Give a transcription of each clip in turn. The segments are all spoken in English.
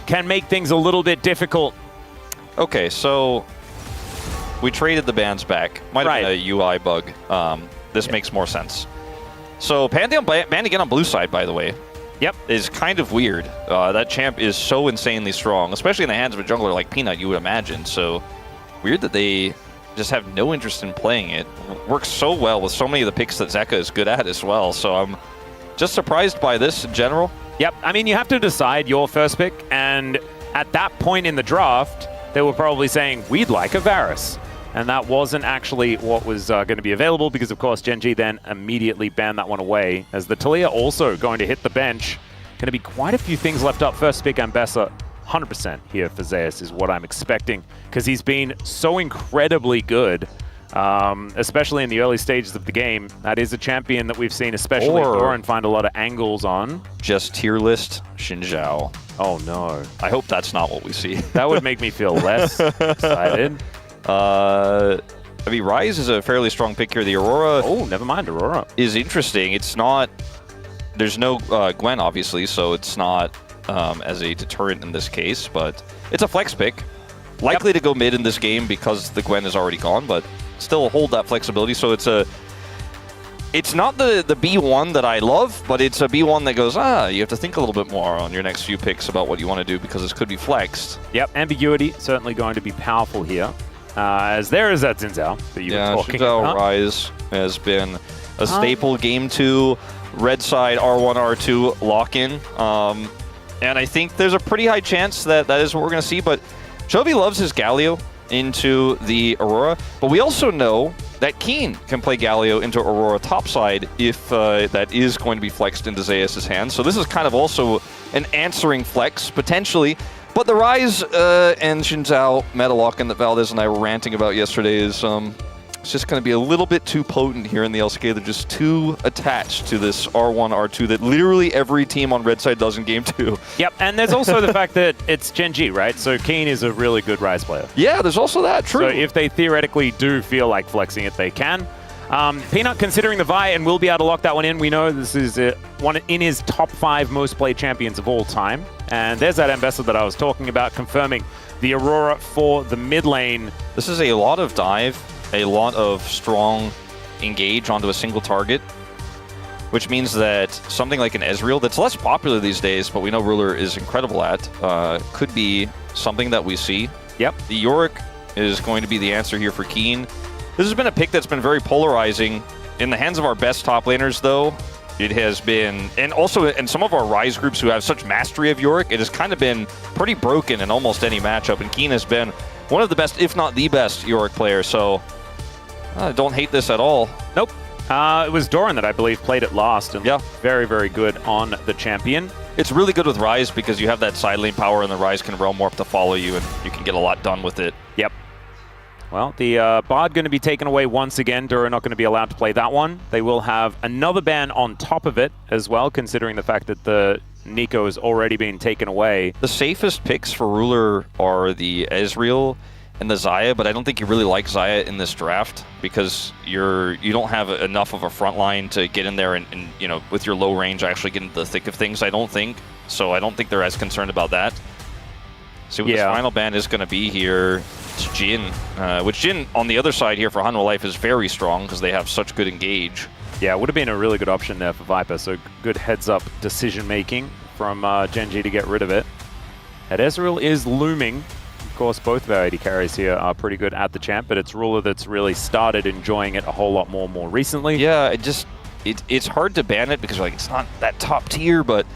can make things a little bit difficult. Okay, so we traded the bans back. Might have been a UI bug. This makes more sense. So Pantheon banned again on blue side, by the way. Yep. Is kind of weird. That champ is so insanely strong, especially in the hands of a jungler like Peanut, you would imagine. So weird that they just have no interest in playing it. Works so well with so many of the picks that Zeka is good at as well. So I'm just surprised by this in general. Yep. I mean, you have to decide your first pick, and at that point in the draft, they were probably saying, we'd like a Varus. And that wasn't actually what was going to be available because, of course, Gen.G then immediately banned that one away. As the Talia also going to hit the bench. Going to be quite a few things left up. First pick, Ambessa, 100% here for Zeus is what I'm expecting. Because he's been so incredibly good, especially in the early stages of the game. That is a champion that we've seen, especially Doran, find a lot of angles on. Just tier list Xin Zhao. Oh, no. I hope that's not what we see. That would make me feel less excited. I mean, Ryze is a fairly strong pick here. The Aurora... Oh, never mind, Aurora. ...is interesting. It's not... There's no Gwen, obviously, so it's not as a deterrent in this case, but it's a flex pick. Likely to go mid in this game because the Gwen is already gone, but still hold that flexibility. So it's a... It's not the B1 that I love, but it's a B1 that goes, you have to think a little bit more on your next few picks about what you want to do because this could be flexed. Yep, ambiguity certainly going to be powerful here. As there is that Xin Zhao that you were talking about. Ryze has been a staple game 2, red side R1, R2 lock-in. And I think there's a pretty high chance that that is what we're going to see. But Chovy loves his Galio into the Aurora. But we also know that Keen can play Galio into Aurora topside if that is going to be flexed into Zeus' hands. So this is kind of also an answering flex, potentially. But the Ryze and Xin Zhao meta lock-in that Valdez and I were ranting about yesterday is it's just going to be a little bit too potent here in the LCK. They're just too attached to this R1, R2 that literally every team on red side does in game 2. Yep, and there's also the fact that it's Gen.G, right? So Keen is a really good Ryze player. Yeah, there's also that, true. So if they theoretically do feel like flexing it, they can. Peanut considering the Vi and will be able to lock that one in. We know this is one in his top 5 most played champions of all time. And there's that Ambessa that I was talking about, confirming the Aurora for the mid lane. This is a lot of dive, a lot of strong engage onto a single target, which means that something like an Ezreal that's less popular these days, but we know Ruler is incredible at, could be something that we see. Yep. The Yorick is going to be the answer here for Keen. This has been a pick that's been very polarizing. In the hands of our best top laners, though, it has been, and also in some of our Ryze groups who have such mastery of Yorick, it has kind of been pretty broken in almost any matchup, and Keen has been one of the best, if not the best, Yorick player, so I don't hate this at all. Nope. It was Doran that I believe played it last, and very, very good on the champion. It's really good with Ryze because you have that side lane power, and the Ryze can realm warp to follow you, and you can get a lot done with it. Yep. Well, the Bard going to be taken away once again. Dura not going to be allowed to play that one. They will have another ban on top of it as well, considering the fact that the Nico has already been taken away. The safest picks for Ruler are the Ezreal and the Xayah, but I don't think you really like Xayah in this draft because you don't have enough of a front line to get in there and you know, with your low range actually get into the thick of things, I don't think. So I don't think they're as concerned about that. See what this final ban is going to be here. It's Jin, which Jin on the other side here for Hanwha Life is very strong because they have such good engage. Yeah, it would have been a really good option there for Viper, so good heads-up decision-making from Gen.G to get rid of it. And Ezreal is looming. Of course, both of our AD carries here are pretty good at the champ, but it's Ruler that's really started enjoying it a whole lot more recently. Yeah, it's hard to ban it because like it's not that top tier, but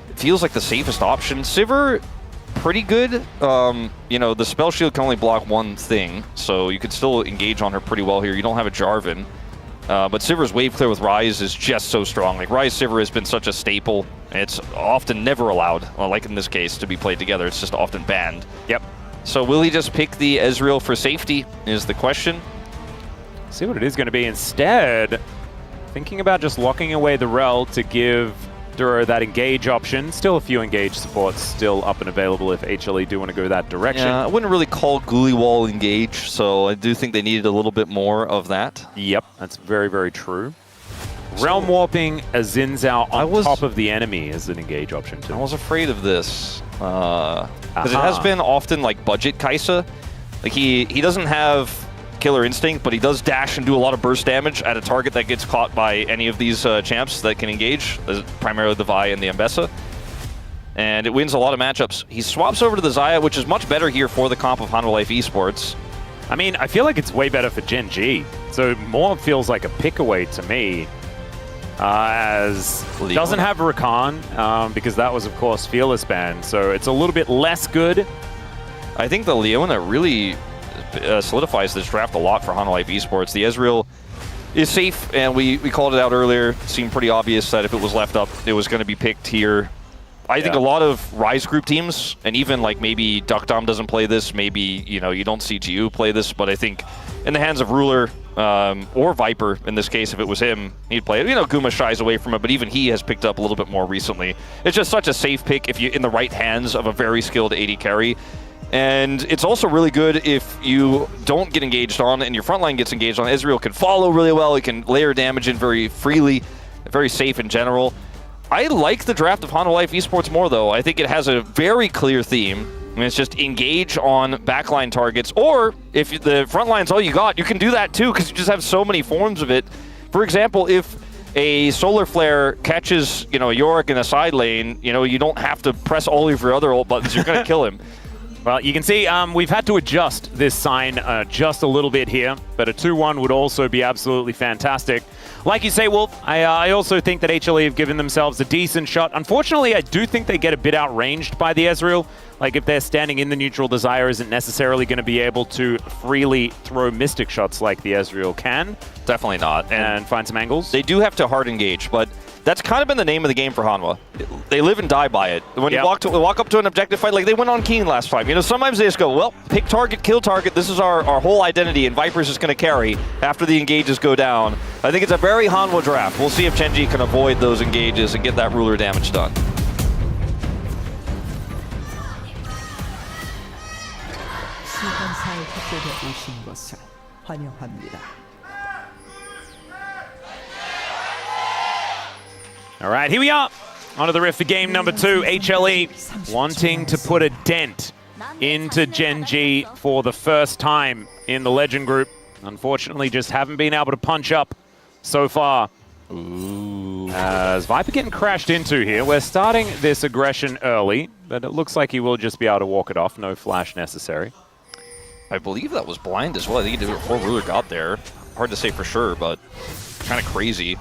it feels like the safest option. Sivir, pretty good. You know, the spell shield can only block one thing, so you could still engage on her pretty well here. You don't have a Jarvan. But Sivir's wave clear with Ryze is just so strong. Like, Ryze Sivir has been such a staple. It's often never allowed, like in this case, to be played together. It's just often banned. Yep. So will he just pick the Ezreal for safety is the question. See what it is going to be instead. Thinking about just locking away the Rel to give Dura that engage option. Still a few engage supports still up and available if HLE do want to go that direction. Yeah, I wouldn't really call Ghoulie Wall engage, so I do think they needed a little bit more of that. Yep, that's very, very true. Realm Warping a Xin Zhao on top of the enemy is an engage option too. I was afraid of this. Because it has been often like budget Kai'Sa. Like he doesn't have killer instinct, but he does dash and do a lot of burst damage at a target that gets caught by any of these champs that can engage, primarily the Vi and the Ambessa. And it wins a lot of matchups. He swaps over to the Xayah, which is much better here for the comp of Hanwha Life Esports. I mean, I feel like it's way better for Gen.G. So more feels like a pick away to me. As Leona doesn't have Rakan, because that was, of course, Fearless ban. So it's a little bit less good. I think the Leona really solidifies this draft a lot for Hanwha Life Esports. The Ezreal is safe, and we called it out earlier. It seemed pretty obvious that if it was left up, it was going to be picked here. I think a lot of Rise group teams, and even like maybe Duckdom doesn't play this, maybe you don't see GU play this, but I think in the hands of Ruler or Viper, in this case, if it was him, he'd play it. Guma shies away from it, but even he has picked up a little bit more recently. It's just such a safe pick if you're in the right hands of a very skilled AD carry. And it's also really good if you don't get engaged on and your frontline gets engaged on. Ezreal can follow really well. It can layer damage in very freely, very safe in general. I like the draft of Hanwha Life Esports more, though. I think it has a very clear theme. And it's just engage on backline targets. Or if the frontline's all you got, you can do that too, because you just have so many forms of it. For example, if a Solar Flare catches, Yorick in a side lane, you don't have to press all of your other ult buttons. You're going to kill him. Well, you can see we've had to adjust this sign just a little bit here, but a 2-1 would also be absolutely fantastic. Like you say, Wolf, I also think that HLE have given themselves a decent shot. Unfortunately, I do think they get a bit outranged by the Ezreal. Like, if they're standing in the neutral, the Xayah isn't necessarily going to be able to freely throw Mystic shots like the Ezreal can. Definitely not. And find some angles. They do have to hard engage, but that's kind of been the name of the game for Hanwha. They live and die by it. When you walk up to an objective fight, like they went on Keen last time. Sometimes they just go, well, pick target, kill target. This is our whole identity, and Viper's just going to carry after the engages go down. I think it's a very Hanwha draft. We'll see if Gen.G can avoid those engages and get that ruler damage done. 시간사에 협곡에 오신 것을 환영합니다. All right, here we are. Onto the rift for game number 2. HLE wanting to put a dent into Gen.G for the first time in the Legend group. Unfortunately, just haven't been able to punch up so far. Ooh. As Viper getting crashed into here. We're starting this aggression early, but it looks like he will just be able to walk it off. No flash necessary. I believe that was blind as well. I think he did it before Ruler got there. Hard to say for sure, but kind of crazy.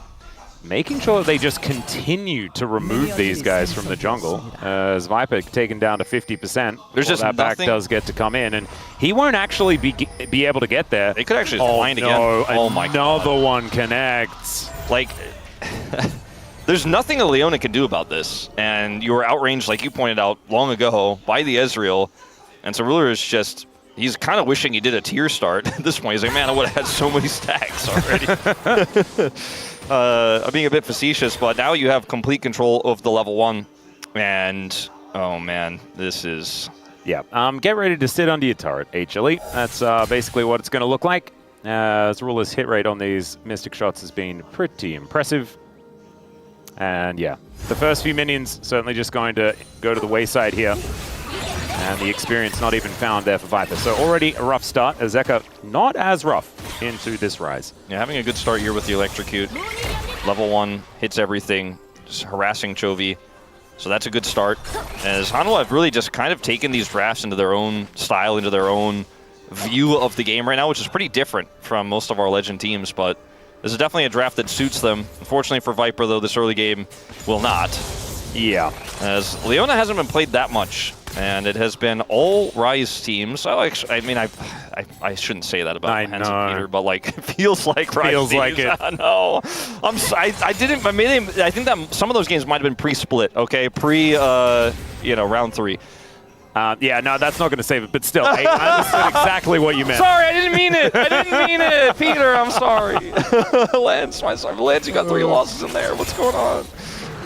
Making sure that they just continue to remove these guys from the jungle. As Viper taken down to 50%. There's just that back does get to come in, and he won't actually be able to get there. They could actually blind again. Oh my God. Another one connects. Like, there's nothing a Leona can do about this. And you were outranged, like you pointed out, long ago by the Ezreal. And so Ruler is just, he's kind of wishing he did a tier start at this point. He's like, man, I would have had so many stacks already. I'm being a bit facetious, but now you have complete control of the level 1. And, oh man, this is... Yeah, get ready to sit under your turret, HLE. That's basically what it's going to look like. As Ruler's hit rate on these Mystic shots has been pretty impressive. And yeah, the first few minions certainly just going to go to the wayside here. And the experience not even found there for Viper. So already a rough start. Azeka not as rough into this rise. Yeah, having a good start here with the Electrocute. Level 1, hits everything, just harassing Chovy. So that's a good start. As Hanwha have really just kind of taken these drafts into their own style, into their own view of the game right now, which is pretty different from most of our Legend teams. But this is definitely a draft that suits them. Unfortunately for Viper, though, this early game will not. Yeah. As Leona hasn't been played that much. And it has been all Rise teams. I mean, I shouldn't say that about Hands of Peter, but like, it feels like Rise feels teams. Like it. No, I think that some of those games might have been pre-split. Okay, round 3. Yeah, no, that's not going to save it, but still, I understood exactly what you meant. Sorry, I didn't mean it. I didn't mean it, Peter. I'm sorry. Lance, you got 3 losses in there. What's going on?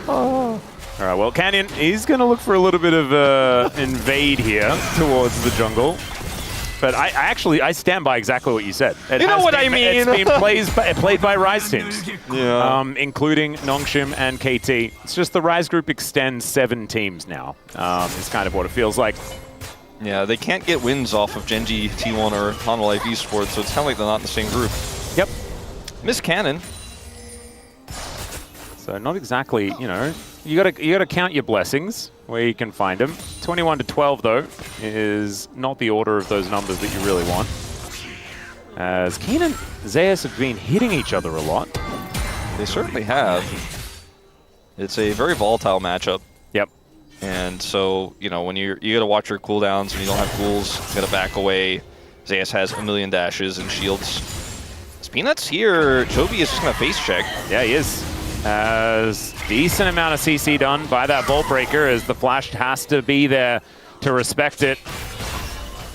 Oh. All right, well, Canyon, he's going to look for a little bit of invade here towards the jungle. But I stand by exactly what you said. You know what I mean? It's being played by Rise teams, Yeah. including Nongshim and KT. It's just the Rise group extends 7 teams now. It's kind of what it feels like. Yeah, they can't get wins off of Gen.G, T1, or Hanwha Esports, so it's kind of like they're not in the same group. Yep. Miss Cannon. So not exactly, you know, you gotta count your blessings where you can find them. 21 to 12 though is not the order of those numbers that you really want. As Keen and Zeus have been hitting each other a lot. They certainly have. It's a very volatile matchup. Yep. And so, you know, when you gotta watch your cooldowns and you don't have ghouls, you gotta back away. Zeus has a million dashes and shields. As Peanuts here, Jovi is just gonna face check. Yeah, he is. As decent amount of CC done by that Vault Breaker, as the flash has to be there to respect it.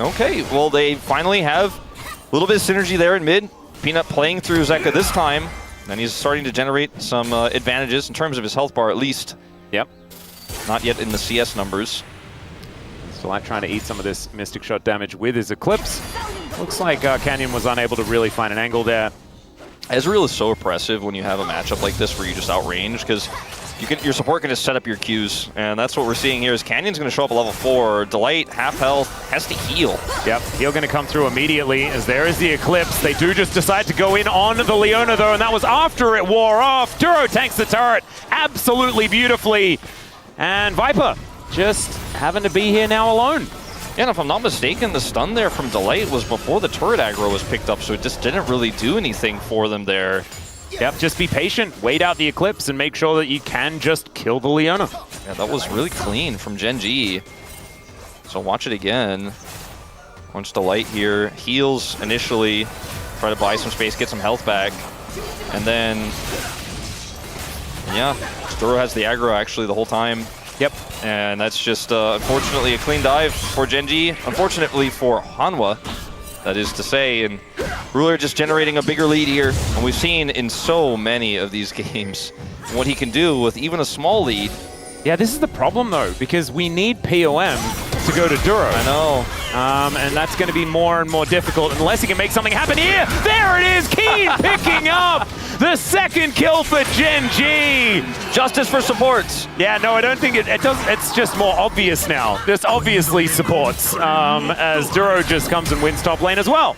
Okay, well they finally have a little bit of synergy there in mid. Peanut playing through Zeka this time, and he's starting to generate some advantages in terms of his health bar at least. Yep. Not yet in the CS numbers. Still like trying to eat some of this Mystic Shot damage with his Eclipse. Looks like Canyon was unable to really find an angle there. Ezreal is so oppressive when you have a matchup like this where you just outrange, because your support can just set up your Qs, and that's what we're seeing here is Canyon's going to show up at level 4. Delight, half health, has to heal. Yep, heal going to come through immediately as there is the Eclipse. They do just decide to go in on the Leona though, and that was after it wore off. Duro tanks the turret absolutely beautifully. And Viper just having to be here now alone. And if I'm not mistaken, the stun there from Delight was before the turret aggro was picked up, so it just didn't really do anything for them there. Yep, just be patient, wait out the Eclipse, and make sure that you can just kill the Leona. Yeah, that was really clean from Gen.G. So watch it again. Once Delight here heals initially, try to buy some space, get some health back, and then, yeah, Duro has the aggro actually the whole time. Yep. And that's just, unfortunately, a clean dive for Gen.G. Unfortunately for Hanwha, that is to say. And Ruler just generating a bigger lead here. And we've seen in so many of these games what he can do with even a small lead. Yeah, this is the problem, though, because we need POM to go to Duro. I know. And that's going to be more and more difficult unless he can make something happen here. There it is, Keen picking up the second kill for Gen.G. Justice for supports. Yeah, no, I don't think it does. It's just more obvious now. This obviously supports as Duro just comes and wins top lane as well.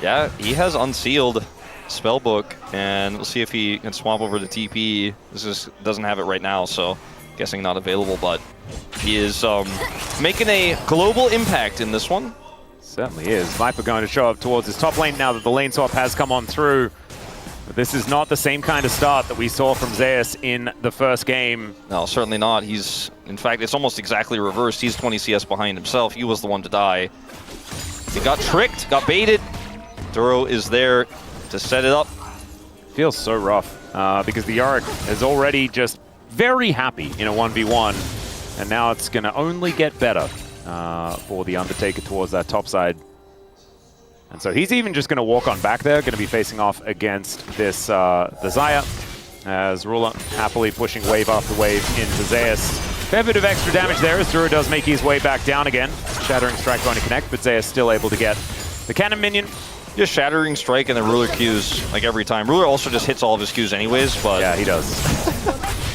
Yeah, he has unsealed Spellbook, and we'll see if he can swap over to TP. This just doesn't have it right now, so guessing not available, but he is making a global impact in this one. Certainly is. Viper going to show up towards his top lane now that the lane swap has come on through. But this is not the same kind of start that we saw from Zeus in the first game. No, certainly not. He's, in fact, it's almost exactly reversed. He's 20 CS behind himself. He was the one to die. He got tricked, got baited. Duro is there to set it up. Feels so rough because the Yorick is already just very happy in a 1v1, and now it's going to only get better for the Undertaker towards that top side. And so he's even just going to walk on back there, going to be facing off against this the Xayah, as Ruler happily pushing wave after wave into Zeus. Fair bit of extra damage there as Duro does make his way back down again. Shattering Strike going to connect, but Zeus still able to get the cannon minion. Just Shattering Strike and then Ruler Qs like every time. Ruler also just hits all of his Qs anyways, but yeah, he does.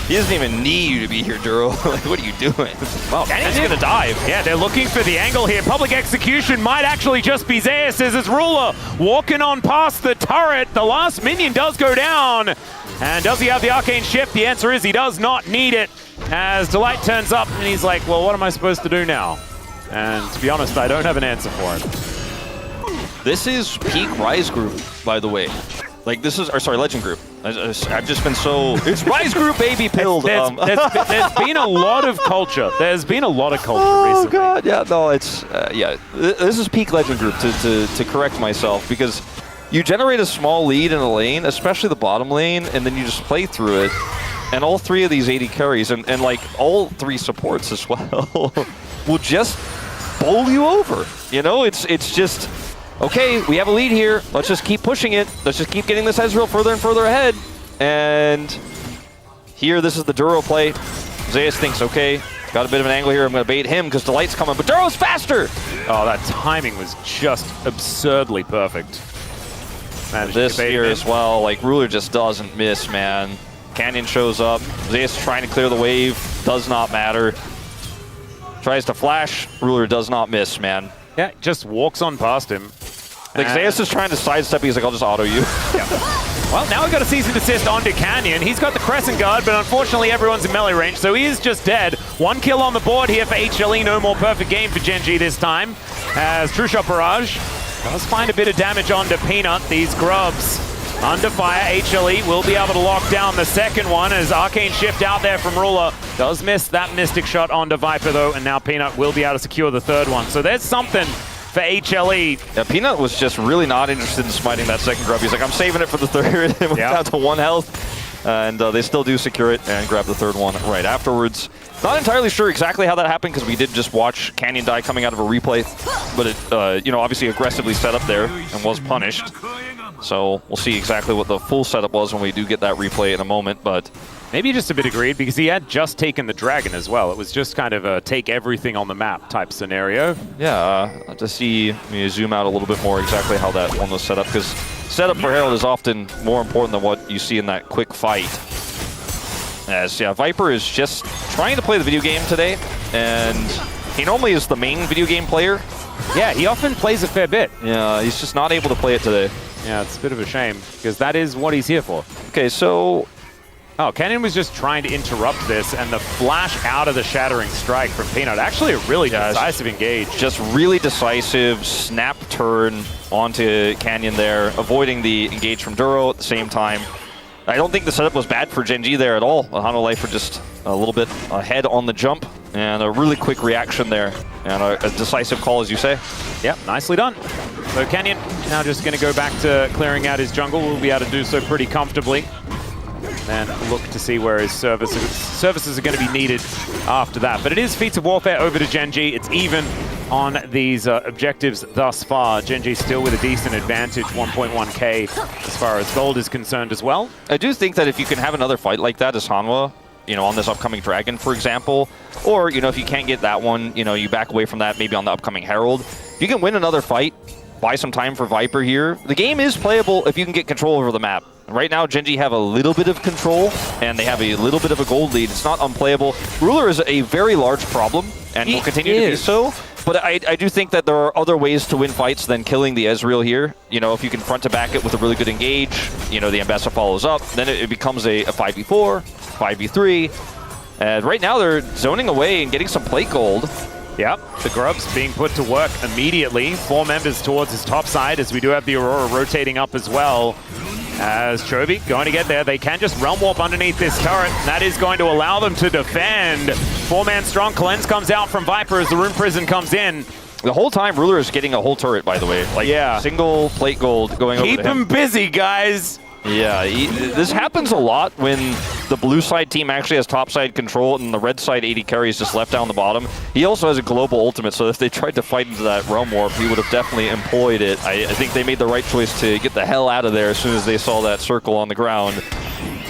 He doesn't even need you to be here, Duro. Like, what are you doing? Well, Canyon's going to dive. Yeah, they're looking for the angle here. Public execution might actually just be Zeus as it's Ruler walking on past the turret. The last minion does go down. And does he have the Arcane Shift? The answer is he does not need it. As Delight turns up and he's like, well, what am I supposed to do now? And to be honest, I don't have an answer for him. This is peak Rise Group, by the way. Like, this is, or sorry, Legend Group. I've just been so, it's Rise Group, baby, pilled. There's been a lot of culture. There's been a lot of culture recently. Oh, God, yeah, no, it's, yeah. This is peak Legend Group, to correct myself, because you generate a small lead in a lane, especially the bottom lane, and then you just play through it. And all 3 of these 80 carries, and like, all 3 supports as well, will just bowl you over. You know, it's just, okay, we have a lead here. Let's just keep pushing it. Let's just keep getting this Ezreal further and further ahead. And here, this is the Duro play. Zeus thinks, okay, Got a bit of an angle here. I'm going to bait him because Delight's coming, but Duro's faster! Oh, that timing was just absurdly perfect. Managed This to bait here him in. as well, like, Ruler just doesn't miss, man. Canyon shows up. Zeus trying to clear the wave. Does not matter. Tries to flash. Ruler does not miss, man. Yeah, just walks on past him. Like, Zeus is trying to sidestep. He's like, I'll just auto you. Yeah. Well, now we've got a cease and desist onto Canyon. He's got the Crescent Guard, but unfortunately everyone's in melee range, so he is just dead. 1 kill on the board here for HLE. No more perfect game for Gen.G this time, as True Shot Barrage does find a bit of damage onto Peanut. These grubs under fire. HLE will be able to lock down the second one as Arcane Shift out there from Ruler. Does miss that Mystic Shot onto Viper, though, and now Peanut will be able to secure the third one. So there's something for HLE. Yeah, Peanut was just really not interested in smiting that second grub. He's like, I'm saving it for the third. It went down to 1 health. And they still do secure it and grab the third one right afterwards. Not entirely sure exactly how that happened because we did just watch Canyon die coming out of a replay. But it, you know, obviously aggressively set up there and was punished. So we'll see exactly what the full setup was when we do get that replay in a moment. But maybe just a bit of greed because he had just taken the dragon as well. It was just kind of a take everything on the map type scenario. yeah, to see me zoom out a little bit more exactly how that one was set up, because setup for Herald is often more important than what you see in that quick fight. As yeah, Viper is just trying to play the video game today, and he normally is the main video game player. Yeah, he often plays a fair bit. Yeah, he's just not able to play it today. Yeah, it's a bit of a shame because that is what he's here for. Okay, so Oh, Canyon was just trying to interrupt this, and the flash out of the Shattering Strike from Peanut. Actually a really decisive engage. just really decisive snap turn onto Canyon there, avoiding the engage from Duro at the same time. I don't think the setup was bad for Gen.G there at all. Hanwha Life were just a little bit ahead on the jump, and a really quick reaction there, and a decisive call, as you say. Yep, nicely done. So Canyon now just going to go back to clearing out his jungle. We'll be able to do so pretty comfortably. And look to see where his services are going to be needed after that. But it is Feats of Warfare over to Gen.G. It's even on these objectives thus far. Gen.G still with a decent advantage, 1.1k as far as gold is concerned as well. I do think that if you can have another fight like that as Hanwha, you know, on this upcoming Dragon, for example, or, you know, if you can't get that one, you know, you back away from that maybe on the upcoming Herald. If you can win another fight, buy some time for Viper here. The game is playable if you can get control over the map. Right now, Gen.G have a little bit of control, and they have a little bit of a gold lead. It's not unplayable. Ruler is a very large problem, and will continue to be so. But I do think that there are other ways to win fights than killing the Ezreal here. You know, if you can front to back it with a really good engage, you know, the Ambessa follows up, then it becomes a 5v4, 5v3. And right now, they're zoning away and getting some plate gold. Yep, the Grubs being put to work immediately. 4 members towards his top side, as we do have the Aurora rotating up as well. As Chovy going to get there, they can just realm warp underneath this turret. That is going to allow them to defend. 4-man strong. Cleanse comes out from Viper as the Rune Prison comes in. The whole time, Ruler is getting a whole turret, by the way. Like, single plate gold going over to him. Keep him busy, guys. Yeah, this happens a lot when the blue side team actually has top side control and the red side AD carry is just left down the bottom. He also has a global ultimate, so if they tried to fight into that realm warp, he would have definitely employed it. I think they made the right choice to get the hell out of there as soon as they saw that circle on the ground.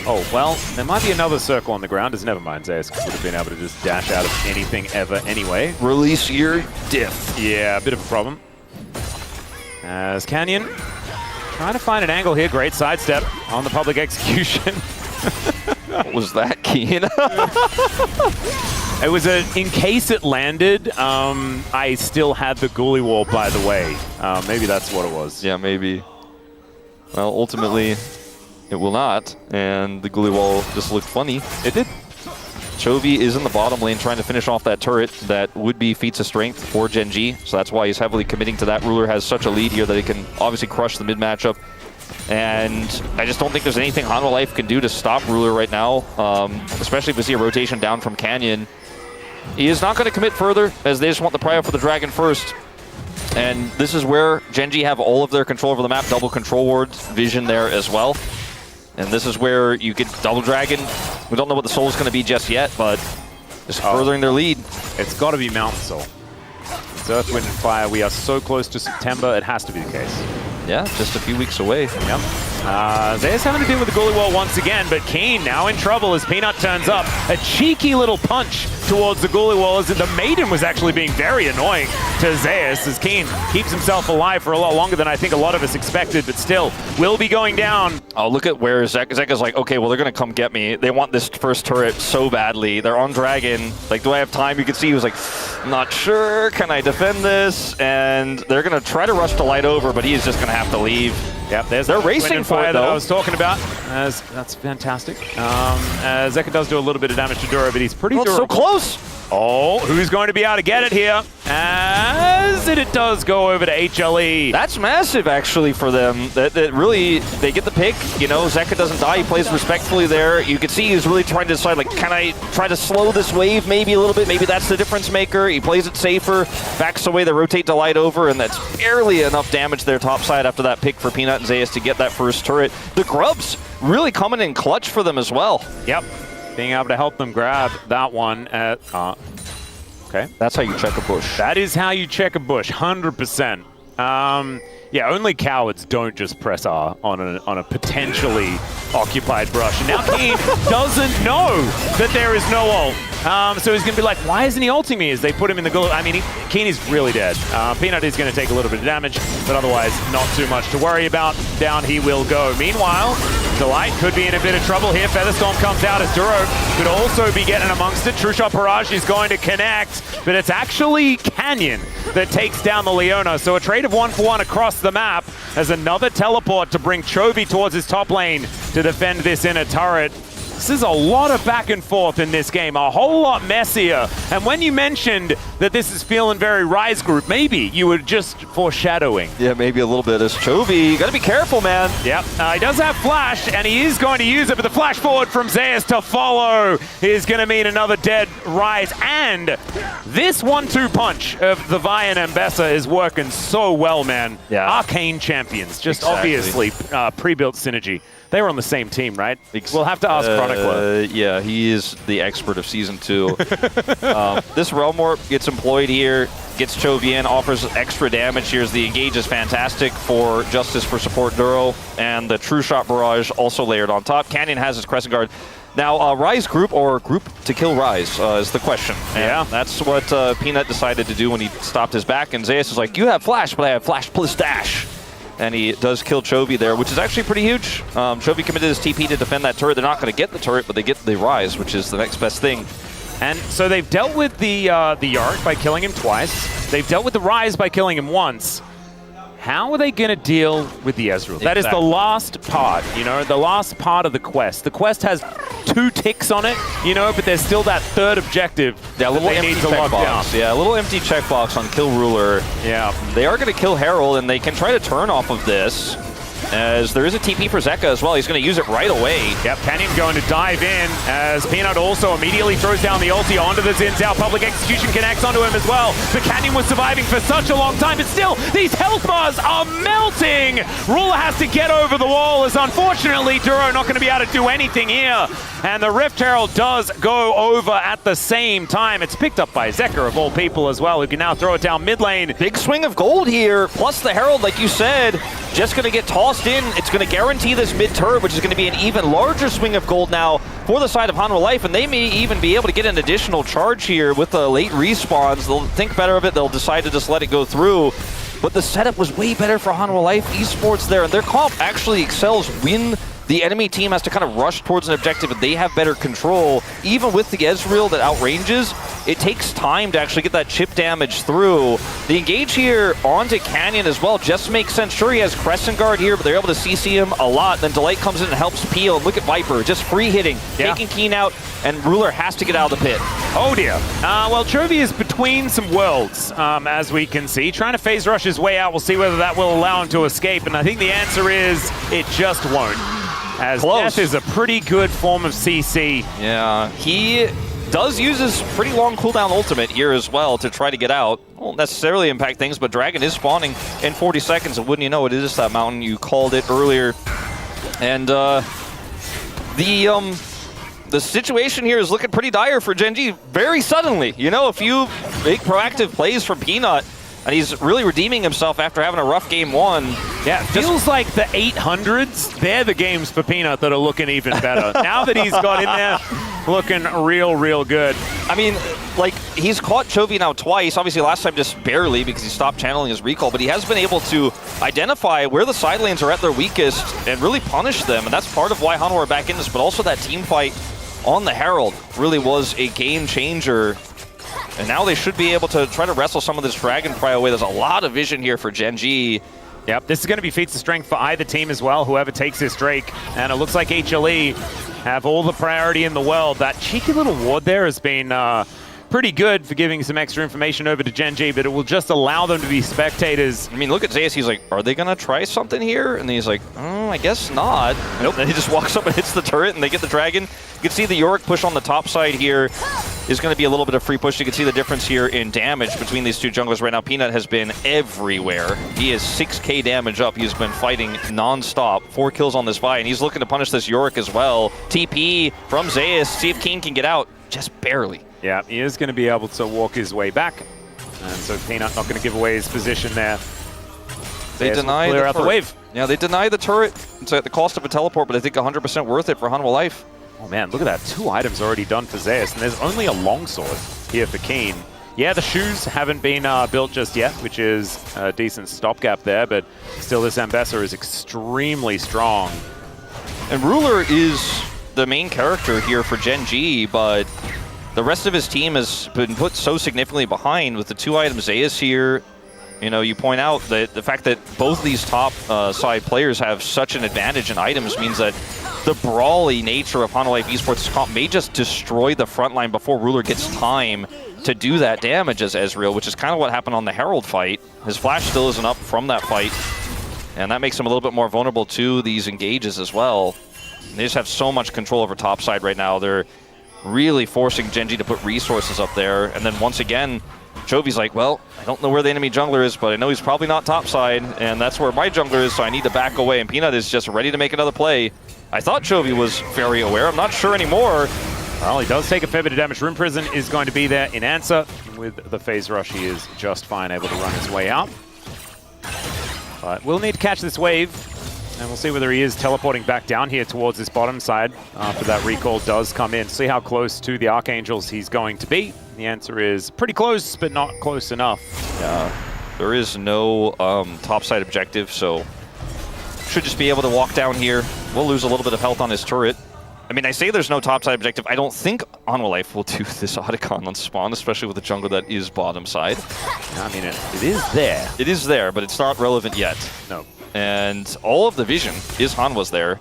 Oh, well, there might be another circle on the ground, as never mind. Zeus would have been able to just dash out of anything ever anyway. Release your diff. Yeah, a bit of a problem. As Canyon trying to find an angle here. Great sidestep on the public execution. What was that, Keen? It was in case it landed, I still had the ghoulie wall, by the way. Maybe that's what it was. Yeah, maybe. Well, ultimately, it will not. And the ghoulie wall just looked funny. It did. Chovy is in the bottom lane trying to finish off that turret that would be feats of strength for Gen.G, so that's why he's heavily committing to that. Ruler has such a lead here that he can obviously crush the mid matchup, and I just don't think there's anything Hanwha Life can do to stop Ruler right now, especially if we see a rotation down from Canyon. He is not going to commit further, as they just want the prio for the Dragon first, and this is where Gen.G have all of their control over the map, double control wards, vision there as well. And this is where you get double dragon. We don't know what the soul is going to be just yet, but just furthering their lead. It's got to be Mountain Soul. It's Earth, Wind, and Fire. We are so close to September, it has to be the case. Yeah, just a few weeks away. Yep. Zeus having to deal with the goalie wall once again, but Keen now in trouble as Peanut turns up. A cheeky little punch towards the Ghoulie Wall. As the Maiden was actually being very annoying to Zeus, as Keen keeps himself alive for a lot longer than I think a lot of us expected, but still will be going down. Oh, look at where Zeka's like, okay, well, they're going to come get me. They want this first turret so badly. They're on Dragon. Like, do I have time? You can see he was like, not sure. Can I defend this? And they're going to try to rush the light over, but he's just going to have to leave. Yep, there's they're racing for it, that I was talking about. That's fantastic. Zeka does do a little bit of damage to Duro, but he's pretty durable. So close. Oh, who's going to be able to get it here? As it does go over to HLE. That's massive, actually, for them. That really, they get the pick. You know, Zeka doesn't die. He plays respectfully there. You can see he's really trying to decide, like, can I try to slow this wave maybe a little bit? Maybe that's the difference maker. He plays it safer, backs away, they rotate to light over, and that's barely enough damage there topside after that pick for Peanut and Zeus to get that first turret. The Grubs really coming in clutch for them as well. Yep. Being able to help them grab that one at... okay. That's how you check a bush. That is how you check a bush, 100%. Yeah, only cowards don't just press R on a potentially occupied brush. And now Keen doesn't know that there is no ult. So he's going to be like, why isn't he ulting me as they put him in the goal? I mean, Keen is really dead. Peanut is going to take a little bit of damage, but otherwise not too much to worry about. Down he will go. Meanwhile, Delight could be in a bit of trouble here. Featherstorm comes out as Duro could also be getting amongst it. True Shot Barrage is going to connect, but it's actually Canyon that takes down the Leona. So a trade of 1-for-1 across the map as another teleport to bring Chovy towards his top lane to defend this inner turret. This is a lot of back and forth in this game, a whole lot messier. And when you mentioned that this is feeling very Rise group, maybe you were just foreshadowing. Yeah, maybe a little bit. As Chovy, you gotta be careful, man. Yep, he does have flash, and he is going to use it, but the flash forward from Zeus to follow is going to mean another dead Rise. And this 1-2 punch of the Vi and Mbessa is working so well, man. Yeah. Arcane champions, just obviously pre-built synergy. They were on the same team, right? We'll have to ask Chronicler. Yeah, he is the expert of Season 2. This Realm Warp gets employed here, gets Chovy in, offers extra damage here as the engage is fantastic for Justice for support Duro, and the True Shot Barrage also layered on top. Canyon has his Crescent Guard. Now, Rise group or group to kill Rise is the question. And yeah. That's what Peanut decided to do when he stopped his back, and Zeus is like, you have Flash, but I have Flash plus Dash. And he does kill Chovy there, which is actually pretty huge. Chovy committed his TP to defend that turret. They're not going to get the turret, but they get the Rise, which is the next best thing. And so they've dealt with the Yark by killing him twice. They've dealt with the Rise by killing him once. How are they going to deal with the Ezreal? Exactly. That is the last part, you know, the last part of the quest. The quest has 2 ticks on it, you know, but there's still that third objective that they need to lock down. Yeah, a little empty checkbox on Kill Ruler. Yeah. They are going to kill Herald, and they can try to turn off of this, as there is a TP for Zeka as well. He's going to use it right away. Yep, Canyon going to dive in as Peanut also immediately throws down the ulti onto the Xin Zhao. Public Execution connects onto him as well. But Canyon was surviving for such a long time, but still, these health bars are melting. Ruler has to get over the wall, as unfortunately Duro not going to be able to do anything here. And the Rift Herald does go over at the same time. It's picked up by Zeka of all people as well, who can now throw it down mid lane. Big swing of gold here, plus the Herald, like you said, just going to get tossed in. It's going to guarantee this mid turret, which is going to be an even larger swing of gold now for the side of Hanwha Life, and they may even be able to get an additional charge here with the late respawns. They'll think better of it. They'll decide to just let it go through. But the setup was way better for Hanwha Life Esports there, and their comp actually excels when the enemy team has to kind of rush towards an objective and they have better control. Even with the Ezreal that outranges, it takes time to actually get that chip damage through. The engage here onto Canyon as well just makes sense. Sure, he has Crescent Guard here, but they're able to CC him a lot. Then Delight comes in and helps peel. And look at Viper, just free hitting, taking Keen out, and Ruler has to get out of the pit. Oh dear. Well, Chovy is between some worlds, as we can see. Trying to phase rush his way out. We'll see whether that will allow him to escape. And I think the answer is it just won't. As Death is a pretty good form of CC. Yeah, he does use his pretty long cooldown ultimate here as well to try to get out. Won't necessarily impact things, but Dragon is spawning in 40 seconds, and wouldn't you know, it is that mountain. You called it earlier. And the situation here is looking pretty dire for Gen.G very suddenly. You know, a few big proactive plays from Peanut, and he's really redeeming himself after having a rough game 1. Yeah, it feels like the 800s, they're the games for Peanut that are looking even better. Now that he's got in there, looking real good. I mean, like, he's caught Chovy now twice. Obviously, last time just barely because he stopped channeling his recall, but he has been able to identify where the side lanes are at their weakest and really punish them, and that's part of why Hanwha are back in this, but also that team fight on the Herald really was a game changer. And now they should be able to try to wrestle some of this Dragon Pry away. There's a lot of vision here for Gen.G. Yep, this is going to be feats of strength for either team as well, whoever takes this Drake. And it looks like HLE have all the priority in the world. That cheeky little ward there has been pretty good for giving some extra information over to Gen.G, but it will just allow them to be spectators. I mean, look at Zeus. He's like, are they going to try something here? And he's like, I guess not. Nope. Then he just walks up and hits the turret, and they get the Dragon. You can see the Yorick push on the top side here is going to be a little bit of free push. You can see the difference here in damage between these two junglers right now. Peanut has been everywhere. He is 6k damage up. He's been fighting non-stop. 4 kills on this fight, and he's looking to punish this Yorick as well. TP from Zeus. See if King can get out. Just barely. Yeah, he is going to be able to walk his way back. And so Peanut not going to give away his position there. They deny clear out the wave. Yeah, they deny the turret. It's at the cost of a teleport, but I think 100% worth it for Hanwha Life. Oh man, look at that. 2 items already done for Zeus, and there's only a longsword here for Keen. Yeah, the shoes haven't been built just yet, which is a decent stopgap there, but still this Ambessa is extremely strong. And Ruler is the main character here for Gen.G, but the rest of his team has been put so significantly behind with the 2 items Zeus here. You know, you point out that the fact that both these top side players have such an advantage in items means that the brawly nature of Hanwha Life Esports comp may just destroy the front line before Ruler gets time to do that damage as Ezreal, which is kind of what happened on the Herald fight. His flash still isn't up from that fight, and that makes him a little bit more vulnerable to these engages as well. And they just have so much control over top side right now. They're really forcing Gen.G to put resources up there, and then once again, Chovy's like, well, I don't know where the enemy jungler is, but I know he's probably not topside, and that's where my jungler is, so I need to back away. And Peanut is just ready to make another play. I thought Chovy was very aware. I'm not sure anymore. Well, he does take a fair bit of damage. Room Prison is going to be there in answer. With the phase rush, he is just fine, able to run his way out. But we'll need to catch this wave, and we'll see whether he is teleporting back down here towards this bottom side after that recall does come in. See how close to the Archangels he's going to be. The answer is pretty close, but not close enough. There is no topside objective, so should just be able to walk down here. We'll lose a little bit of health on his turret. I mean, I say there's no topside objective. I don't think Hanwha Life will do this Otacon on spawn, especially with the jungle that is bottom side. I mean, it is there. It is there, but it's not relevant yet. No. And all of the vision is Hanwha's there.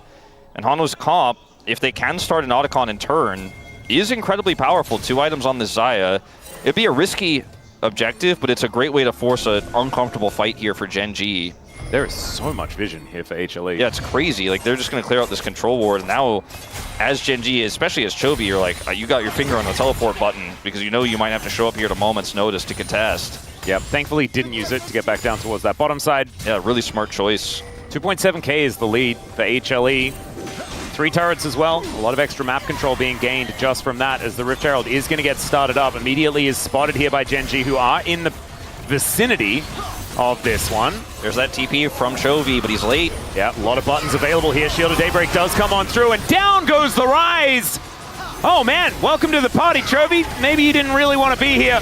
And Hanwha's comp, if they can start an Otacon in turn, is incredibly powerful. 2 items on this Xayah. It'd be a risky objective, but it's a great way to force an uncomfortable fight here for Gen.G. There is so much vision here for HLE. Yeah, it's crazy. Like, they're just going to clear out this control ward. And now, as Gen.G, especially as Chovy, you're like, you got your finger on the teleport button because you know you might have to show up here at a moment's notice to contest. Yep, thankfully didn't use it to get back down towards that bottom side. Yeah, really smart choice. 2.7k is the lead for HLE. 3 turrets as well. A lot of extra map control being gained just from that, as the Rift Herald is going to get started up. Immediately is spotted here by Gen.G, who are in the vicinity of this one. There's that TP from Chovy, but he's late. Yeah, a lot of buttons available here. Shield of Daybreak does come on through, and down goes the Rise! Oh man, welcome to the party, Chovy. Maybe you didn't really want to be here.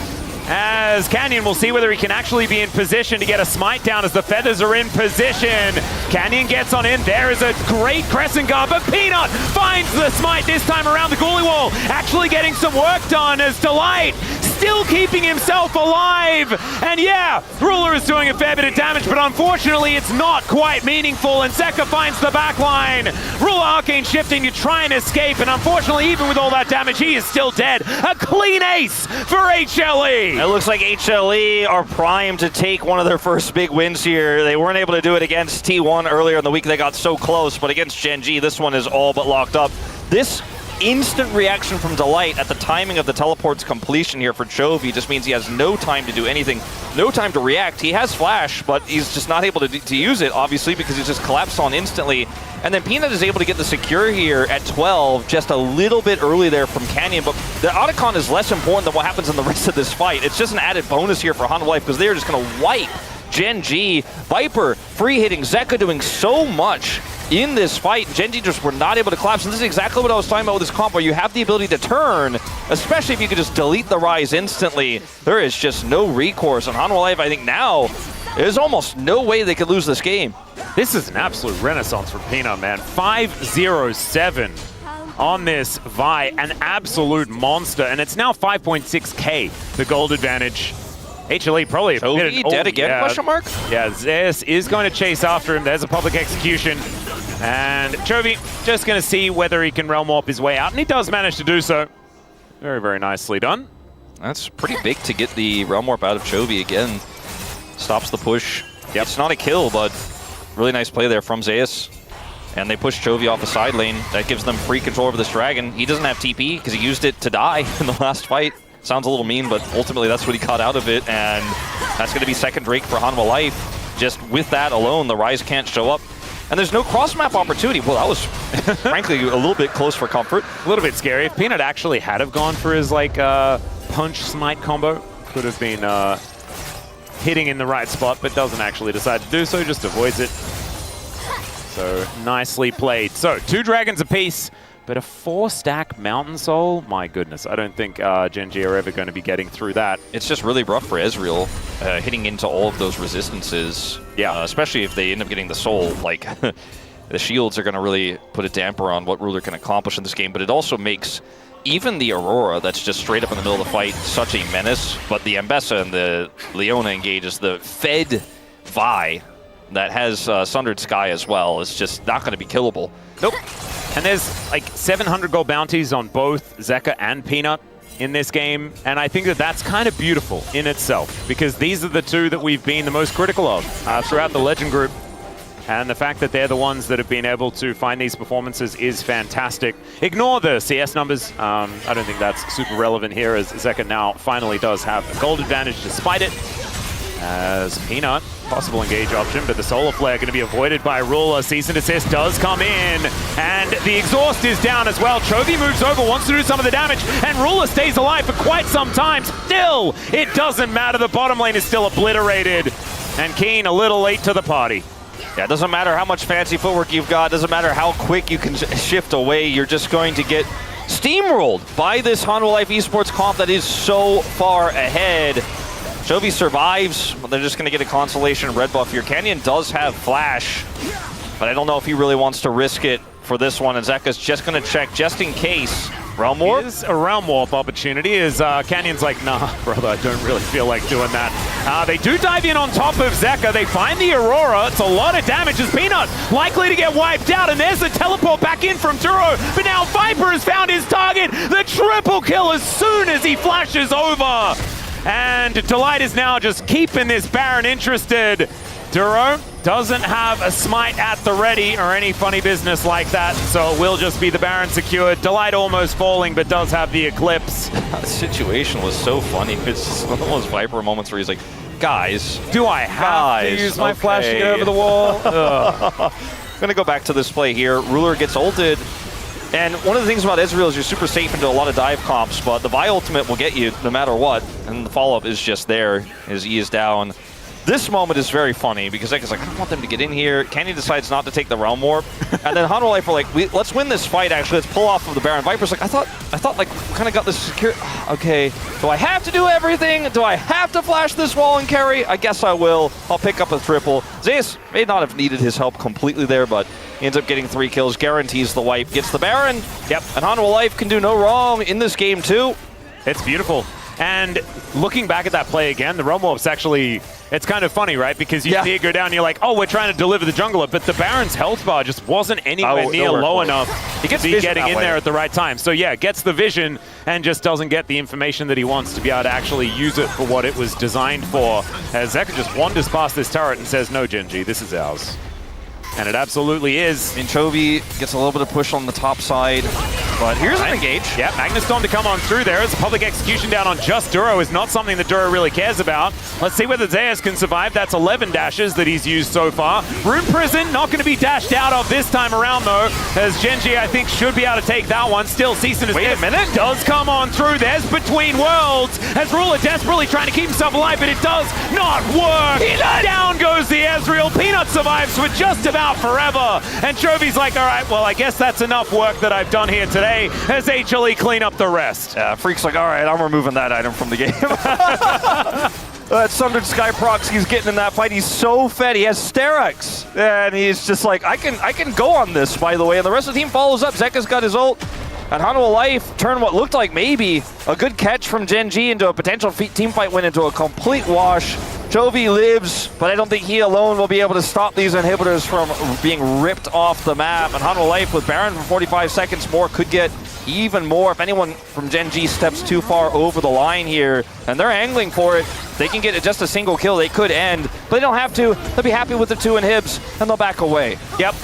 As Canyon will see whether he can actually be in position to get a smite down as the feathers are in position. Canyon gets on in. There is a great Crescent Guard, but Peanut finds the smite this time around the goalie wall. Actually getting some work done as Delight still keeping himself alive. And yeah, Ruler is doing a fair bit of damage, but unfortunately it's not quite meaningful, and Zeka finds the back line. Ruler Arcane shifting to try and escape, and unfortunately even with all that damage, he is still dead. A clean ace for HLE. It looks like HLE are primed to take one of their first big wins here. They weren't able to do it against T1 earlier in the week. They got so close, but against Gen.G, this one is all but locked up. This instant reaction from Delight at the timing of the teleport's completion here for Chovy just means he has no time to do anything, no time to react. He has flash, but he's just not able to use it, obviously, because he's just collapsed on instantly. And then Peanut is able to get the secure here at 12, just a little bit early there from Canyon, but the Otacon is less important than what happens in the rest of this fight. It's just an added bonus here for Hanwha Life because they are just going to wipe Gen.G. Viper free hitting Zeka, doing so much in this fight. Gen.G just were not able to collapse. And this is exactly what I was talking about with this comp, where you have the ability to turn, especially if you could just delete the Rise instantly. There is just no recourse. And Hanwha Life, I think now, there's almost no way they could lose this game. This is an absolute renaissance from Peanut, man. 5-0-7 on this Vi, an absolute monster. And it's now 5.6k, the gold advantage. HLE probably Chovy dead again, question mark? Yeah, Zeus is going to chase after him. There's a public execution. And Chovy just going to see whether he can realm warp his way out. And he does manage to do so. Very, very nicely done. That's pretty big to get the realm warp out of Chovy again. Stops the push. Yep. It's not a kill, but really nice play there from Zeus. And they push Chovy off the side lane. That gives them free control over this dragon. He doesn't have TP because he used it to die in the last fight. Sounds a little mean, but ultimately that's what he got out of it, and that's going to be second Drake for Hanwha Life. Just with that alone, the Rise can't show up. And there's no cross-map opportunity. Well, that was, frankly, a little bit close for comfort. A little bit scary. If Peanut actually had have gone for his like punch smite combo, could have been hitting in the right spot, but doesn't actually decide to do so, just avoids it. So nicely played. So 2 dragons apiece. But a 4-stack Mountain Soul? My goodness, I don't think Gen.G are ever going to be getting through that. It's just really rough for Ezreal, hitting into all of those resistances. Yeah. Especially if they end up getting the Soul. Like, the shields are going to really put a damper on what Ruler can accomplish in this game. But it also makes even the Aurora, that's just straight up in the middle of the fight, such a menace. But the Ambessa and the Leona engages the fed Vi that has Sundered Sky as well. It's just not going to be killable. Nope. And there's like 700 gold bounties on both Zeka and Peanut in this game. And I think that that's kind of beautiful in itself, because these are the two that we've been the most critical of throughout the Legend group. And the fact that they're the ones that have been able to find these performances is fantastic. Ignore the CS numbers. I don't think that's super relevant here, as Zeka now finally does have a gold advantage despite it. As Peanut, possible engage option, but the Solar Flare going to be avoided by Ruler. Cease and Desist does come in, and the exhaust is down as well. Chovy moves over, wants to do some of the damage, and Ruler stays alive for quite some time. Still, it doesn't matter. The bottom lane is still obliterated, and Keen a little late to the party. Yeah, it doesn't matter how much fancy footwork you've got, doesn't matter how quick you can shift away, you're just going to get steamrolled by this Hanwha Life Esports comp that is so far ahead. Chovy survives, but they're just going to get a consolation red buff here. Canyon does have flash, but I don't know if he really wants to risk it for this one, and Zeka's just going to check just in case. Realm Warp? It is a Realm Warp opportunity, as Canyon's like, nah, brother, I don't really feel like doing that. They do dive in on top of Zeka. They find the Aurora. It's a lot of damage as Peanut likely to get wiped out, and there's a teleport back in from Turo, but now Viper has found his target. The triple kill as soon as he flashes over. And Delight is now just keeping this Baron interested. Duro doesn't have a smite at the ready or any funny business like that, so it will just be the Baron secured. Delight almost falling, but does have the Eclipse. That situation was so funny. It's just one of those Viper moments where he's like, guys. Do I have to use my flash to get over the wall? I'm going to go back to this play here. Ruler gets ulted. And one of the things about Ezreal is you're super safe into a lot of dive comps, but the Vi ultimate will get you no matter what, and the follow-up is just there. His E is down. This moment is very funny because Zeka's like, I don't want them to get in here. Canyon decides not to take the Realm Warp. And then Hanwha Life are like, let's win this fight, actually. Let's pull off of the Baron. Viper's like, I thought like, kind of got this secure. Okay, do I have to do everything? Do I have to flash this wall and carry? I guess I will. I'll pick up a triple. Zeus may not have needed his help completely there, but he ends up getting 3 kills, guarantees the wipe, gets the Baron. Yep. And Hanwha Life can do no wrong in this game, too. It's beautiful. And looking back at that play again, the Realm Warp's actually, it's kind of funny, right? Because you see it go down and you're like, oh, we're trying to deliver the jungler, but the Baron's health bar just wasn't anywhere near low enough he gets to be getting in there at the right time. So yeah, gets the vision and just doesn't get the information that he wants to be able to actually use it for what it was designed for. As Zeka just wanders past this turret and says, no, Gen.G, this is ours. And it absolutely is. And Chovy gets a little bit of push on the top side. But here's an engage. Yeah, Magnus Storm to come on through there. As a public execution down on just Duro is not something that Duro really cares about. Let's see whether Zeus can survive. That's 11 dashes that he's used so far. Rune Prison not going to be dashed out of this time around, though, as Gen.G, I think, should be able to take that one. Still, Cease and Desist. Wait a minute. Does come on through. There's Between Worlds as Ruler desperately trying to keep himself alive, but it does not work. Down goes the Azriel. Peanut survives for just about forever. And Chovy's like, all right, well, I guess that's enough work that I've done here today as HLE clean up the rest. Yeah, Freak's like, all right, I'm removing that item from the game. Sundered Sky Prox, he's getting in that fight. He's so fed. He has Sterex. And he's just like, I can go on this, by the way. And the rest of the team follows up. Zeka's got his ult. And Hanwha Life turned what looked like maybe a good catch from Gen.G into a potential team fight win into a complete wash. Chovy lives, but I don't think he alone will be able to stop these inhibitors from being ripped off the map. And Hanwha Life with Baron for 45 seconds more could get even more if anyone from Gen.G steps too far over the line here. And they're angling for it. They can get just a single kill. They could end, but they don't have to. They'll be happy with the 2 inhibs, and they'll back away. Yep.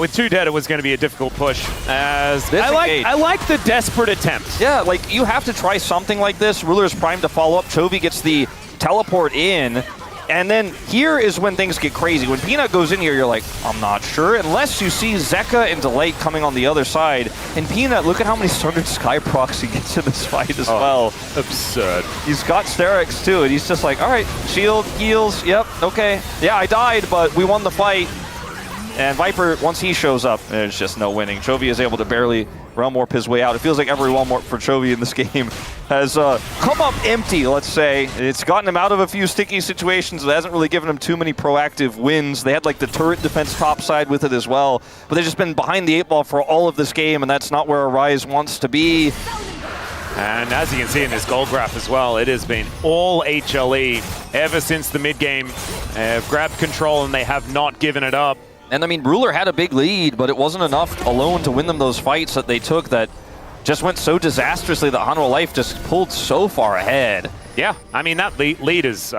With 2 dead, it was going to be a difficult push. As I like the desperate attempt. Yeah, like you have to try something like this. Ruler's primed to follow up. Chovy gets the teleport in. And then here is when things get crazy. When Peanut goes in here, you're like, I'm not sure. Unless you see Zeka and Delight coming on the other side. And Peanut, look at how many Sundered Sky Prox he gets in this fight as well. Absurd. He's got Sterex too, and he's just like, all right, shield, heals, yep, okay. Yeah, I died, but we won the fight. And Viper, once he shows up, there's just no winning. Chovy is able to barely Realm Warp his way out. It feels like every Realm Warp for Chovy in this game has come up empty, let's say. It's gotten him out of a few sticky situations. It hasn't really given him too many proactive wins. They had like the turret defense topside with it as well. But they've just been behind the 8-ball for all of this game, and that's not where Arise wants to be. And as you can see in this goal graph as well, it has been all HLE ever since the mid-game. They have grabbed control and they have not given it up. And I mean, Ruler had a big lead, but it wasn't enough alone to win them those fights that they took that just went so disastrously that Hanwha Life just pulled so far ahead. Yeah, I mean, that lead is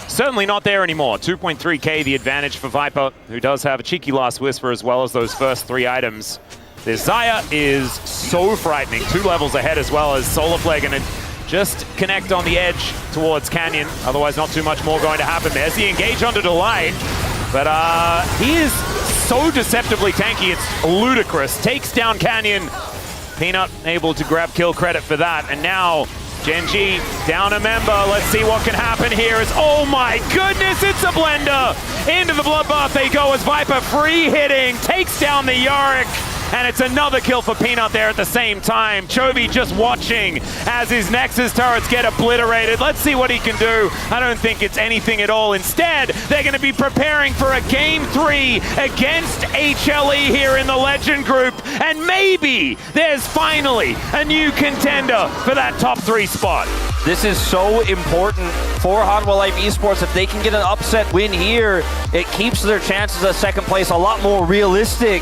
certainly not there anymore. 2.3k the advantage for Viper, who does have a cheeky last whisper as well as those first 3 items. This Xayah is so frightening. 2 levels ahead as well as Solar Flare going to just connect on the edge towards Canyon. Otherwise, not too much more going to happen. There's the engage onto Delight. But he is so deceptively tanky, it's ludicrous. Takes down Canyon. Peanut able to grab kill credit for that. And now Gen.G down a member. Let's see what can happen here. Oh my goodness, it's a blender. Into the bloodbath they go as Viper free hitting. Takes down the Yorick. And it's another kill for Peanut there at the same time. Chovy just watching as his Nexus turrets get obliterated. Let's see what he can do. I don't think it's anything at all. Instead, they're going to be preparing for a Game 3 against HLE here in the Legend Group. And maybe there's finally a new contender for that top 3 spot. This is so important for Hanwha Life Esports. If they can get an upset win here, it keeps their chances of second place a lot more realistic.